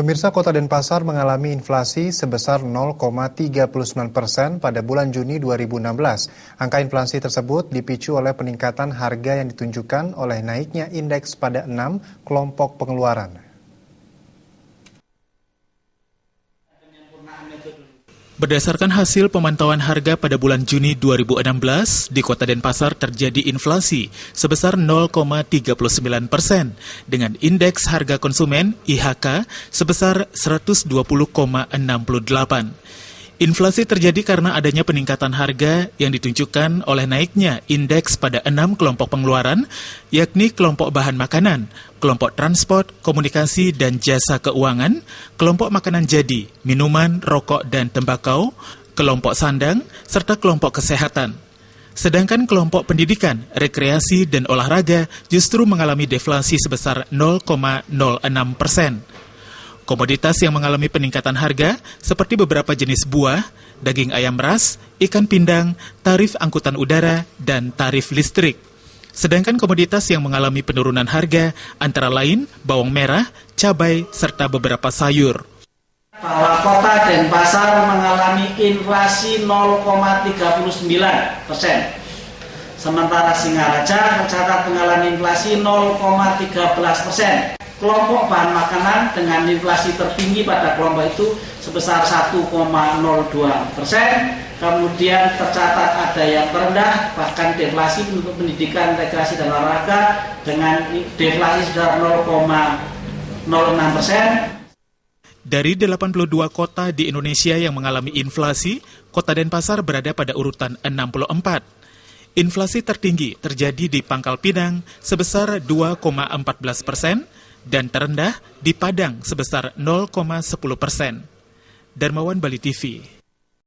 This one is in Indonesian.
Pemirsa, Kota Denpasar mengalami inflasi sebesar 0,39% pada bulan Juni 2016. Angka inflasi tersebut dipicu oleh peningkatan harga yang ditunjukkan oleh naiknya indeks pada 6 kelompok pengeluaran. Berdasarkan hasil pemantauan harga pada bulan Juni 2016, di Kota Denpasar terjadi inflasi sebesar 0,39% dengan indeks harga konsumen IHK sebesar 120,68. Inflasi terjadi karena adanya peningkatan harga yang ditunjukkan oleh naiknya indeks pada 6 kelompok pengeluaran, yakni kelompok bahan makanan, kelompok transport, komunikasi dan jasa keuangan, kelompok makanan jadi, minuman, rokok dan tembakau, kelompok sandang, serta kelompok kesehatan. Sedangkan kelompok pendidikan, rekreasi dan olahraga justru mengalami deflasi sebesar 0,06%. Komoditas yang mengalami peningkatan harga seperti beberapa jenis buah, daging ayam ras, ikan pindang, tarif angkutan udara, dan tarif listrik. Sedangkan komoditas yang mengalami penurunan harga antara lain bawang merah, cabai, serta beberapa sayur. Bahwa Kota Denpasar mengalami inflasi 0,39%. Sementara Singaraja tercatat mengalami inflasi 0,13%. Kelompok bahan makanan dengan inflasi tertinggi pada kelompok itu sebesar 1,02%. Kemudian tercatat ada yang terendah, bahkan deflasi untuk pendidikan, rekreasi dan olahraga dengan deflasi sekitar 0,06%. Dari 82 kota di Indonesia yang mengalami inflasi, Kota Denpasar berada pada urutan 64. Inflasi tertinggi terjadi di Pangkal Pinang sebesar 2,14%, dan terendah di Padang sebesar 0,10%. Darmawan Bali TV.